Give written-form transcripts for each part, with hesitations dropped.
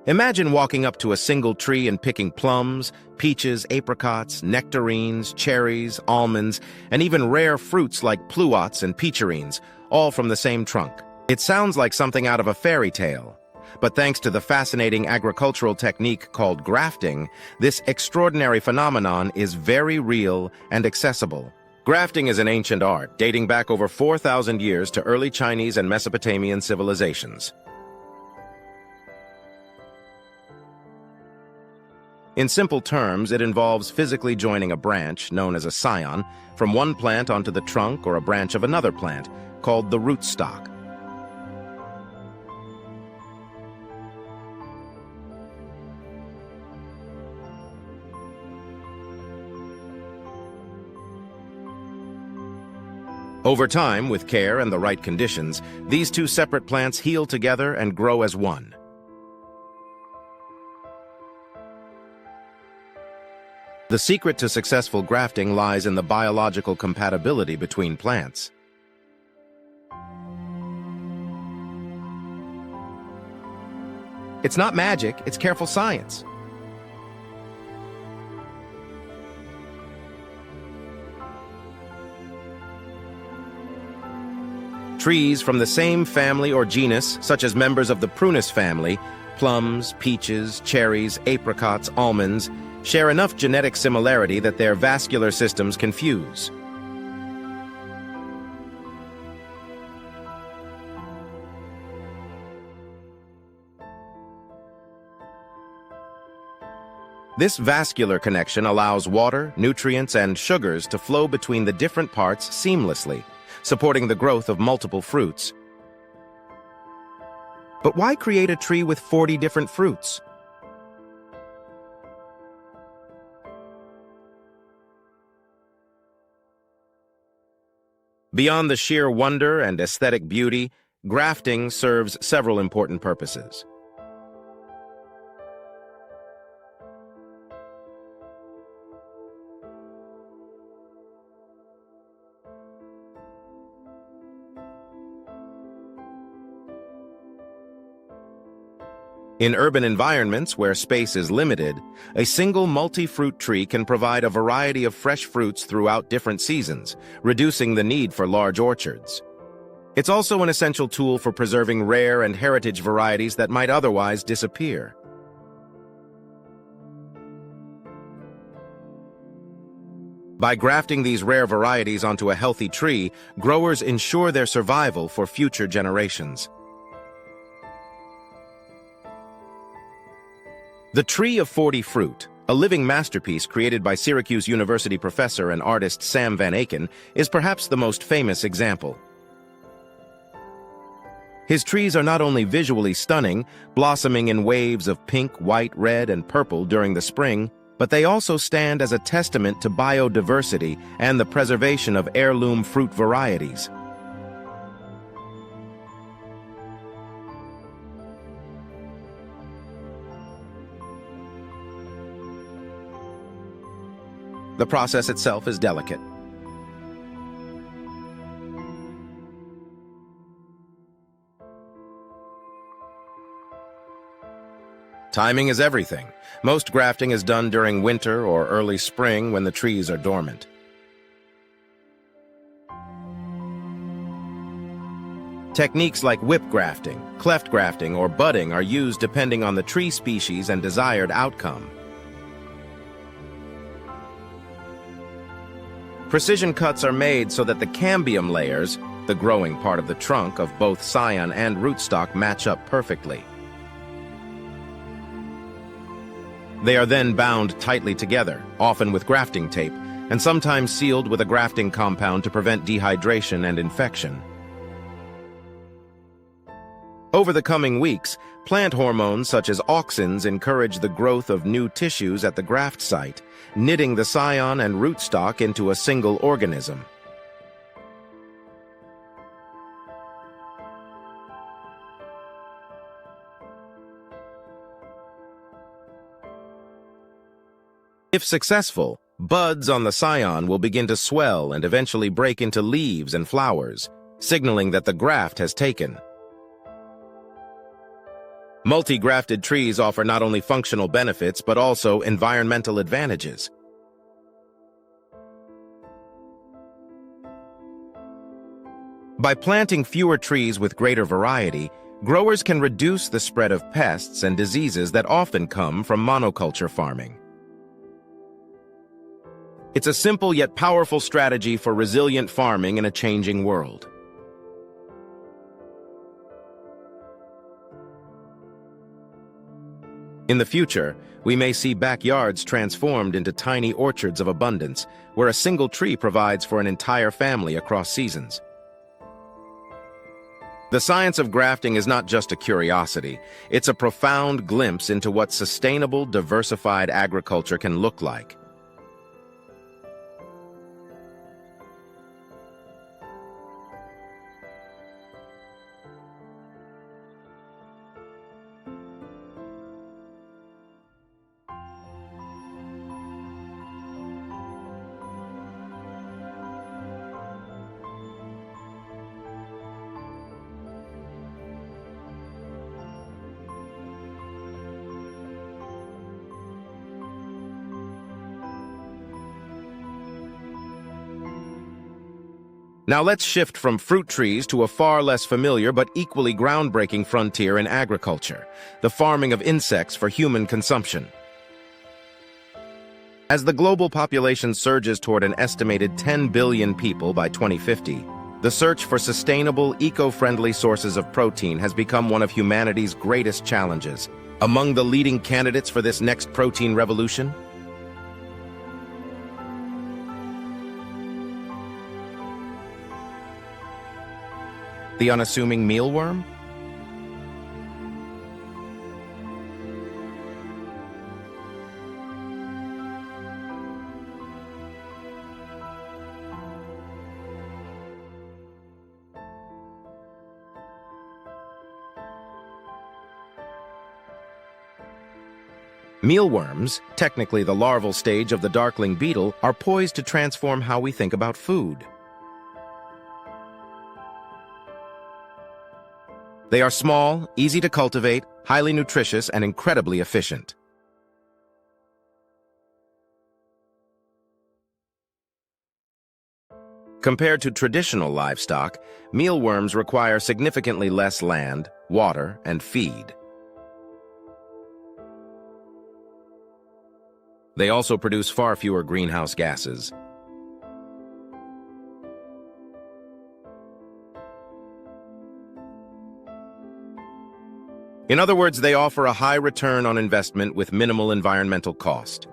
Imagine walking up to a single tree and picking plums, peaches, apricots, nectarines, cherries, almonds, and even rare fruits like pluots and peacherines, all from the same trunk. It sounds like something out of a fairy tale. But thanks to the fascinating agricultural technique called grafting, this extraordinary phenomenon is very real and accessible. Grafting is an ancient art dating back over 4,000 years to early Chinese and Mesopotamian civilizations. In simple terms, it involves physically joining a branch, known as a scion, from one plant onto the trunk or a branch of another plant, called the rootstock. Over time, with care and the right conditions, these two separate plants heal together and grow as one. The secret to successful grafting lies in the biological compatibility between plants. It's not magic, it's careful science. Trees from the same family or genus, such as members of the prunus family, plums, peaches, cherries, apricots, almonds, share enough genetic similarity that their vascular systems can fuse. This vascular connection allows water, nutrients, and sugars to flow between the different parts seamlessly, supporting the growth of multiple fruits. But why create a tree with 40 different fruits? Beyond the sheer wonder and aesthetic beauty, grafting serves several important purposes. In urban environments where space is limited, a single multi-fruit tree can provide a variety of fresh fruits throughout different seasons, reducing the need for large orchards. It's also an essential tool for preserving rare and heritage varieties that might otherwise disappear. By grafting these rare varieties onto a healthy tree, growers ensure their survival for future generations. The Tree of 40 Fruit, a living masterpiece created by Syracuse University professor and artist Sam Van Aken, is perhaps the most famous example. His trees are not only visually stunning, blossoming in waves of pink, white, red, and purple during the spring, but they also stand as a testament to biodiversity and the preservation of heirloom fruit varieties. The process itself is delicate. Timing is everything. Most grafting is done during winter or early spring when the trees are dormant. Techniques like whip grafting, cleft grafting, or budding are used depending on the tree species and desired outcome. Precision cuts are made so that the cambium layers, the growing part of the trunk of both scion and rootstock, match up perfectly. They are then bound tightly together, often with grafting tape, and sometimes sealed with a grafting compound to prevent dehydration and infection. Over the coming weeks, plant hormones such as auxins encourage the growth of new tissues at the graft site, knitting the scion and rootstock into a single organism. If successful, buds on the scion will begin to swell and eventually break into leaves and flowers, signaling that the graft has taken. Multi-grafted trees offer not only functional benefits but also environmental advantages. By planting fewer trees with greater variety, growers can reduce the spread of pests and diseases that often come from monoculture farming. It's a simple yet powerful strategy for resilient farming in a changing world. In the future, we may see backyards transformed into tiny orchards of abundance, where a single tree provides for an entire family across seasons. The science of grafting is not just a curiosity, it's a profound glimpse into what sustainable, diversified agriculture can look like. Now let's shift from fruit trees to a far less familiar but equally groundbreaking frontier in agriculture, the farming of insects for human consumption. As the global population surges toward an estimated 10 billion people by 2050, the search for sustainable, eco-friendly sources of protein has become one of humanity's greatest challenges. Among the leading candidates for this next protein revolution, the unassuming mealworm? Mealworms, technically the larval stage of the darkling beetle, are poised to transform how we think about food. They are small, easy to cultivate, highly nutritious, and incredibly efficient. Compared to traditional livestock, mealworms require significantly less land, water, and feed. They also produce far fewer greenhouse gases. In other words, they offer a high return on investment with minimal environmental cost.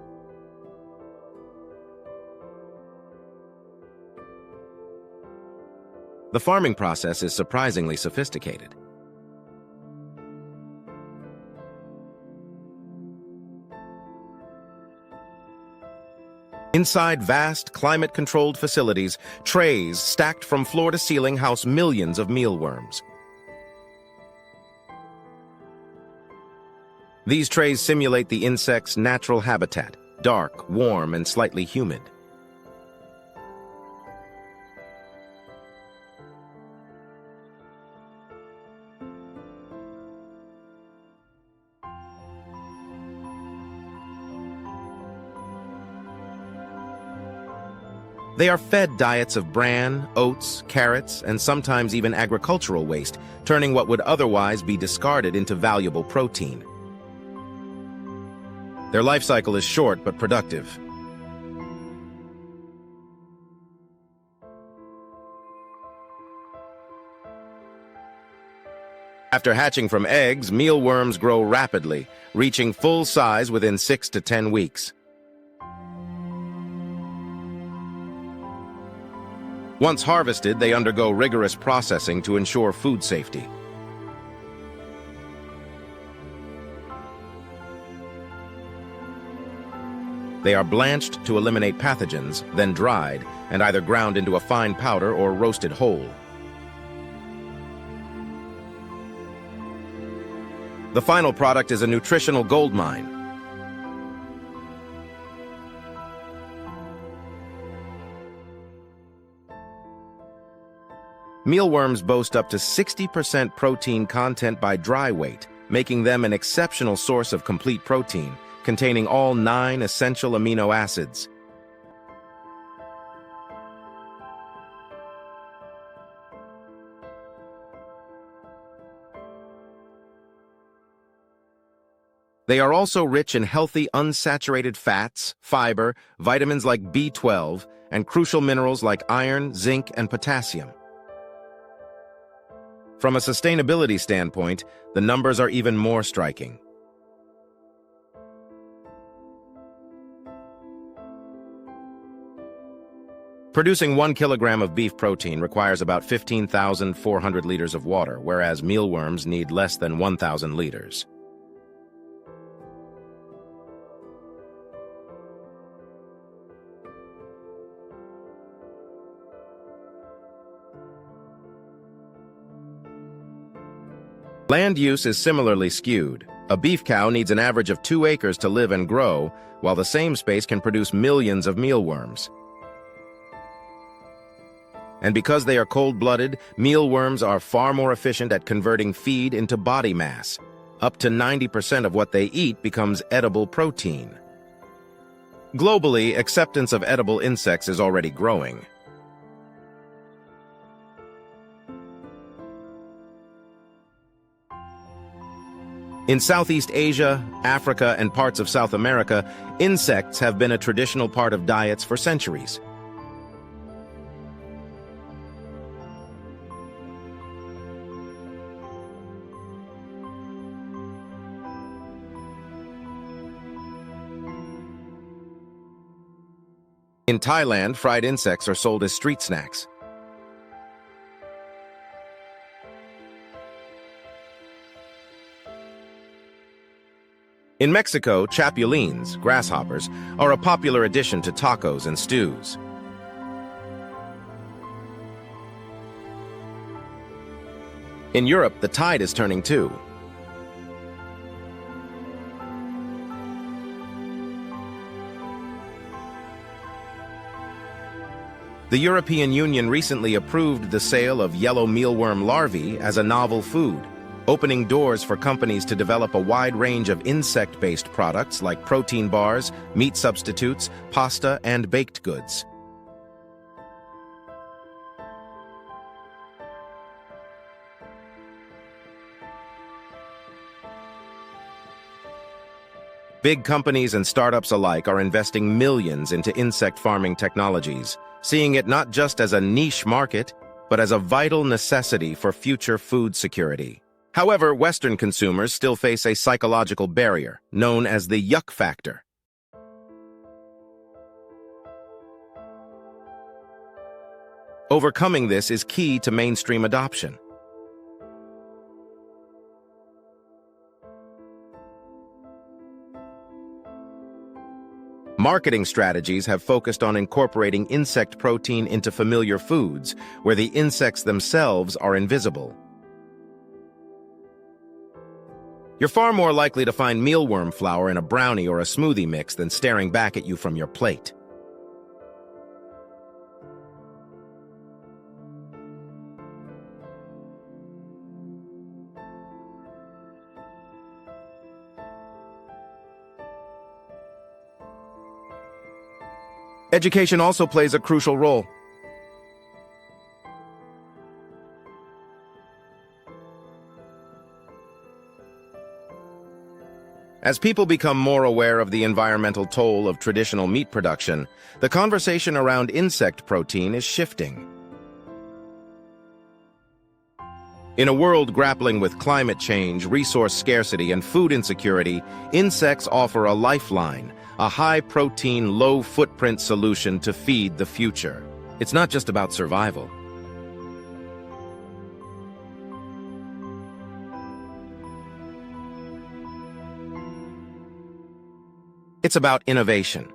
The farming process is surprisingly sophisticated. Inside vast, climate-controlled facilities, trays stacked from floor to ceiling house millions of mealworms. These trays simulate the insect's natural habitat, dark, warm, and slightly humid. They are fed diets of bran, oats, carrots, and sometimes even agricultural waste, turning what would otherwise be discarded into valuable protein. Their life cycle is short but productive. After hatching from eggs, mealworms grow rapidly, reaching full size within 6 to 10 weeks. Once harvested, they undergo rigorous processing to ensure food safety. They are blanched to eliminate pathogens, then dried, and either ground into a fine powder or roasted whole. The final product is a nutritional goldmine. Mealworms boast up to 60% protein content by dry weight, making them an exceptional source of complete protein, containing all 9 essential amino acids. They are also rich in healthy unsaturated fats, fiber, vitamins like B12, and crucial minerals like iron, zinc, and potassium. From a sustainability standpoint, the numbers are even more striking. Producing 1 kilogram of beef protein requires about 15,400 liters of water, whereas mealworms need less than 1,000 liters. Land use is similarly skewed. A beef cow needs an average of 2 acres to live and grow, while the same space can produce millions of mealworms. And because they are cold-blooded, mealworms are far more efficient at converting feed into body mass. Up to 90% of what they eat becomes edible protein. Globally, acceptance of edible insects is already growing. In Southeast Asia, Africa, and parts of South America, insects have been a traditional part of diets for centuries. In Thailand, fried insects are sold as street snacks. In Mexico, chapulines, grasshoppers, are a popular addition to tacos and stews. In Europe, the tide is turning too. The European Union recently approved the sale of yellow mealworm larvae as a novel food, opening doors for companies to develop a wide range of insect-based products like protein bars, meat substitutes, pasta, and baked goods. Big companies and startups alike are investing millions into insect farming technologies, seeing it not just as a niche market, but as a vital necessity for future food security. However, Western consumers still face a psychological barrier, known as the yuck factor. Overcoming this is key to mainstream adoption. Marketing strategies have focused on incorporating insect protein into familiar foods, where the insects themselves are invisible. You're far more likely to find mealworm flour in a brownie or a smoothie mix than staring back at you from your plate. Education also plays a crucial role. As people become more aware of the environmental toll of traditional meat production, the conversation around insect protein is shifting. In a world grappling with climate change, resource scarcity, and food insecurity, insects offer a lifeline, a high-protein, low-footprint solution to feed the future. It's not just about survival. It's about innovation.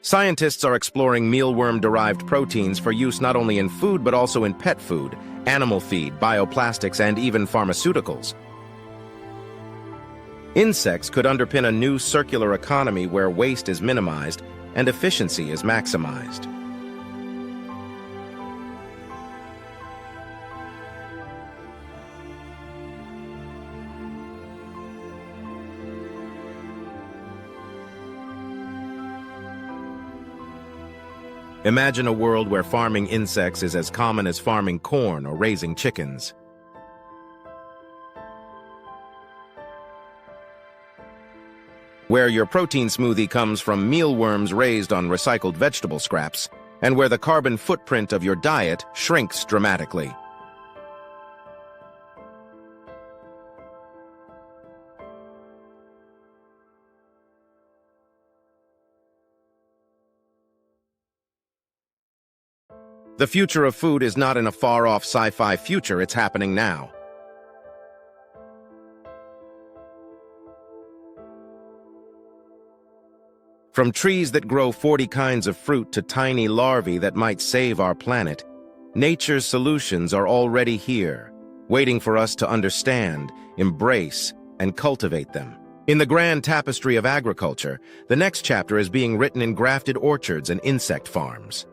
Scientists are exploring mealworm-derived proteins for use not only in food but also in pet food, animal feed, bioplastics, and even pharmaceuticals. Insects could underpin a new circular economy where waste is minimized and efficiency is maximized. Imagine a world where farming insects is as common as farming corn or raising chickens. Where your protein smoothie comes from mealworms raised on recycled vegetable scraps, and where the carbon footprint of your diet shrinks dramatically. The future of food is not in a far-off sci-fi future, it's happening now. From trees that grow 40 kinds of fruit to tiny larvae that might save our planet, nature's solutions are already here, waiting for us to understand, embrace, and cultivate them. In the grand tapestry of agriculture, the next chapter is being written in grafted orchards and insect farms.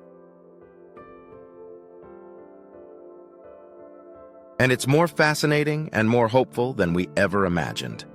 And it's more fascinating and more hopeful than we ever imagined.